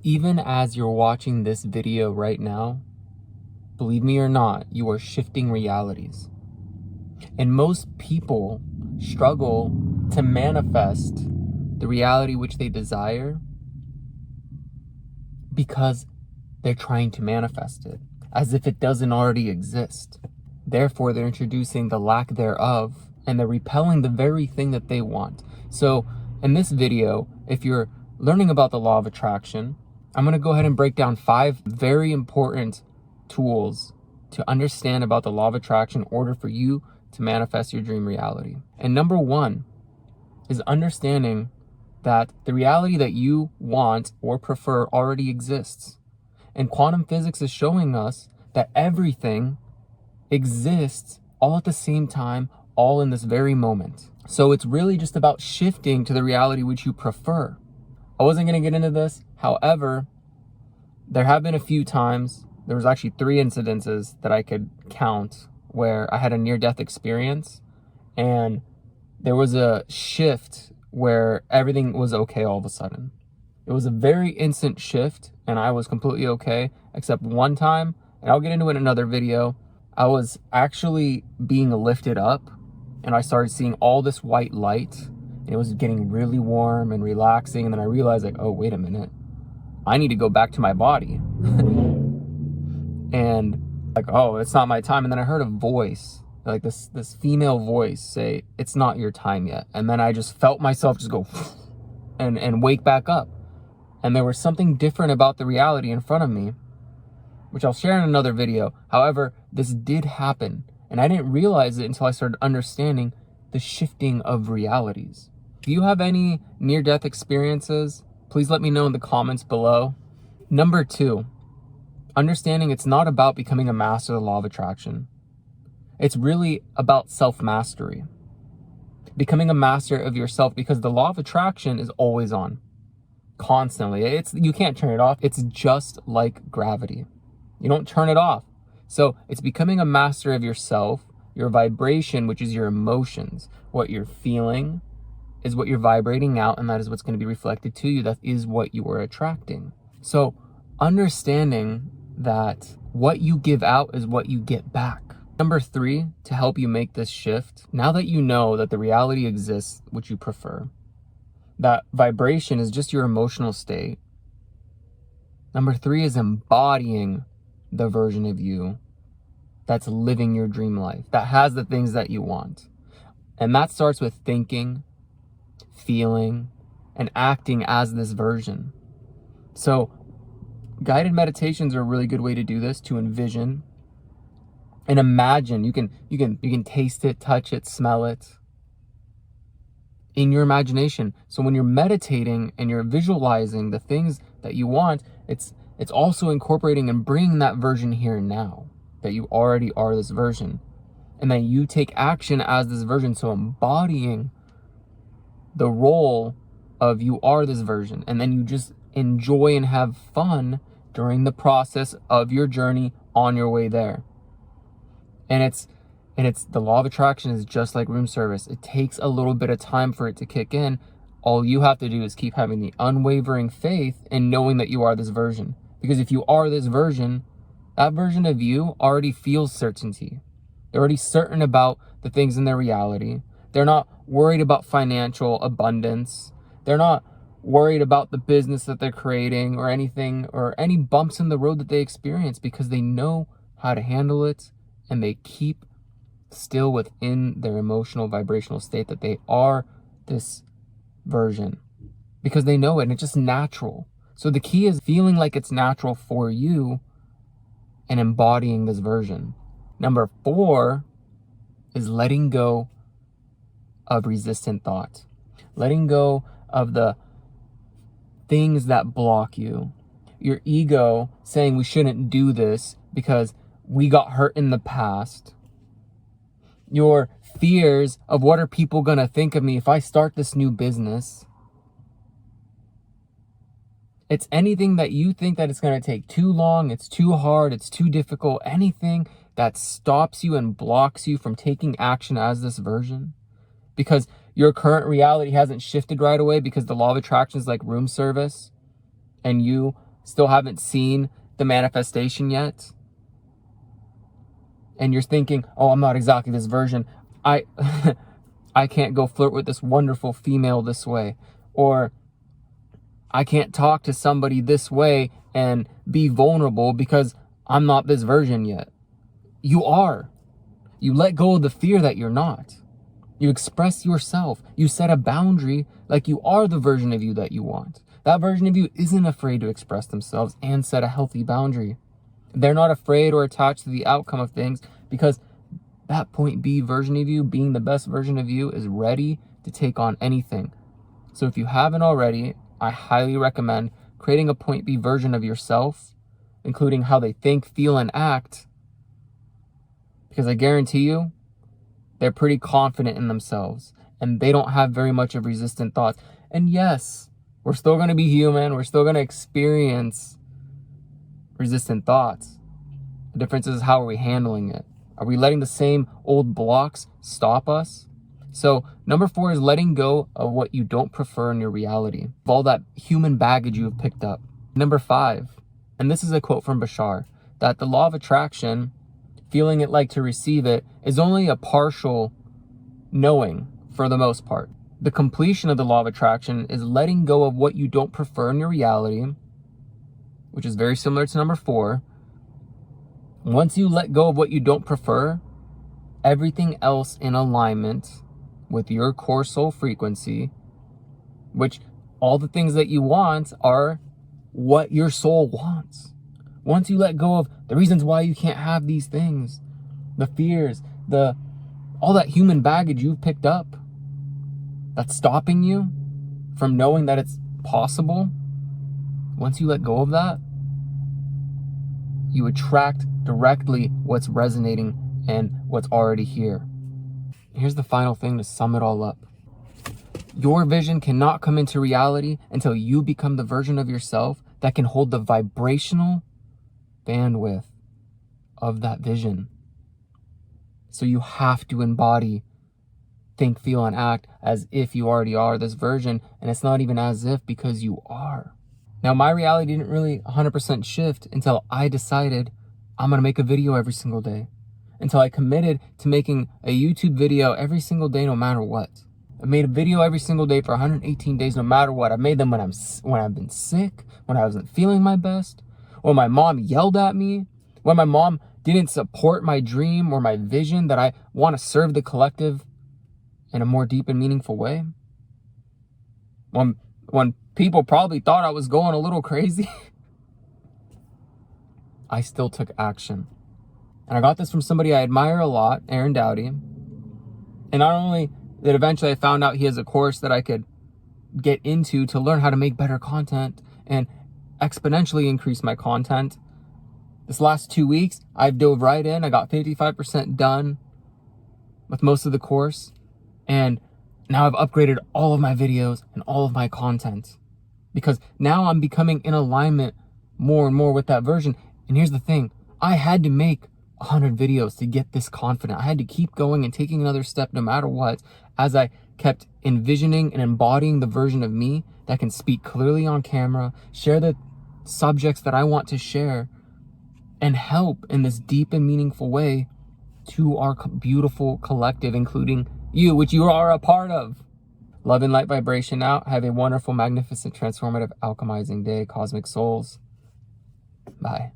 Even as you're watching this video right now, believe me or not, you are shifting realities. And most people struggle to manifest the reality which they desire because they're trying to manifest it as if it doesn't already exist. Therefore, they're introducing the lack thereof and they're repelling the very thing that they want. So in this video, if you're learning about the law of attraction, I'm going to go ahead and break down 5 very important tools to understand about the law of attraction in order for you to manifest your dream reality. And number 1 is understanding that the reality that you want or prefer already exists. And quantum physics is showing us that everything exists all at the same time, all in this very moment. So it's really just about shifting to the reality which you prefer. I wasn't going to get into this. However, there have been a few times, there was actually 3 incidences that I could count where I had a near-death experience and there was a shift where everything was okay all of a sudden. It was a very instant shift and I was completely okay, except one time, and I'll get into it in another video, I was actually being lifted up and I started seeing all this white light and it was getting really warm and relaxing. And then I realized like, oh, wait a minute, I need to go back to my body. And like, oh, it's not my time. And then I heard a voice, like this female voice say, it's not your time yet. And then I just felt myself just go and wake back up. And there was something different about the reality in front of me, which I'll share in another video. However, this did happen and I didn't realize it until I started understanding the shifting of realities. If you have any near-death experiences, please let me know in the comments below. Number 2, understanding it's not about becoming a master of the law of attraction. It's really about self-mastery. Becoming a master of yourself, because the law of attraction is always on, constantly. You can't turn it off. It's just like gravity. You don't turn it off. So it's becoming a master of yourself, your vibration, which is your emotions. What you're feeling is what you're vibrating out, and that is what's going to be reflected to you. That is what you are attracting. So understanding that what you give out is what you get back. Number 3, to help you make this shift, now that you know that the reality exists which you prefer, that vibration is just your emotional state. Number 3 is embodying the version of you that's living your dream life, that has the things that you want. And that starts with thinking, feeling, and acting as this version. So guided meditations are a really good way to do this, to envision and imagine. You can taste it, touch it, smell it in your imagination. So when you're meditating and you're visualizing the things that you want, it's also incorporating and bringing that version here and now, that you already are this version. And then you take action as this version. So embodying the role of you are this version. And then you just enjoy and have fun during the process of your journey on your way there. And it's the law of attraction is just like room service. It takes a little bit of time for it to kick in. All you have to do is keep having the unwavering faith and knowing that you are this version. Because if you are this version, that version of you already feels certainty. They're already certain about the things in their reality. They're not worried about financial abundance. They're not worried about the business that they're creating or anything, or any bumps in the road that they experience, because they know how to handle it and they keep still within their emotional vibrational state that they are this version, because they know it and it's just natural. So the key is feeling like it's natural for you and embodying this version. Number 4 is letting go of resistant thought. Letting go of the things that block you. Your ego saying we shouldn't do this because we got hurt in the past. Your fears of what are people gonna think of me if I start this new business. It's anything that you think that it's going to take too long, it's too hard, it's too difficult, anything that stops you and blocks you from taking action as this version. Because your current reality hasn't shifted right away, because the law of attraction is like room service and you still haven't seen the manifestation yet, and you're thinking, oh, I'm not exactly this version. I can't go flirt with this wonderful female this way, or I can't talk to somebody this way and be vulnerable because I'm not this version yet. You are. You let go of the fear that you're not. You express yourself. You set a boundary like you are the version of you that you want. That version of you isn't afraid to express themselves and set a healthy boundary. They're not afraid or attached to the outcome of things because that point B version of you, being the best version of you, is ready to take on anything. So if you haven't already, I highly recommend creating a point B version of yourself, including how they think, feel, and act, because I guarantee you, they're pretty confident in themselves and they don't have very much of resistant thoughts. And yes, we're still going to be human. We're still going to experience resistant thoughts. The difference is, how are we handling it? Are we letting the same old blocks stop us? So number 4 is letting go of what you don't prefer in your reality, of all that human baggage you have picked up. Number 5, and this is a quote from Bashar, that the law of attraction, feeling it like to receive it, is only a partial knowing for the most part. The completion of the law of attraction is letting go of what you don't prefer in your reality, which is very similar to number 4. Once you let go of what you don't prefer, everything else in alignment with your core soul frequency, which all the things that you want are what your soul wants. Once you let go of the reasons why you can't have these things, the fears, all that human baggage you've picked up that's stopping you from knowing that it's possible, once you let go of that, you attract directly what's resonating and what's already here. Here's the final thing to sum it all up. Your vision cannot come into reality until you become the version of yourself that can hold the vibrational bandwidth of that vision. So you have to embody, think, feel, and act as if you already are this version. And it's not even as if, because you are. Now, my reality didn't really 100% shift until I decided I'm going to make a video every single day. Until I committed to making a YouTube video every single day, no matter what. I made a video every single day for 118 days, no matter what. I made them when I've been sick, when I wasn't feeling my best, when my mom yelled at me, when my mom didn't support my dream or my vision that I want to serve the collective in a more deep and meaningful way. When people probably thought I was going a little crazy, I still took action. And I got this from somebody I admire a lot, Aaron Doughty. And not only that, eventually I found out he has a course that I could get into to learn how to make better content and exponentially increase my content. This last 2 weeks, I've dove right in. I got 55% done with most of the course. And now I've upgraded all of my videos and all of my content, because now I'm becoming in alignment more and more with that version. And here's the thing. I had to make 100 videos to get this confident. I had to keep going and taking another step no matter what, as I kept envisioning and embodying the version of me that can speak clearly on camera, share the subjects that I want to share, and help in this deep and meaningful way to our beautiful collective, including you, which you are a part of. Love and light vibration out. Have a wonderful, magnificent, transformative, alchemizing day, cosmic souls. Bye.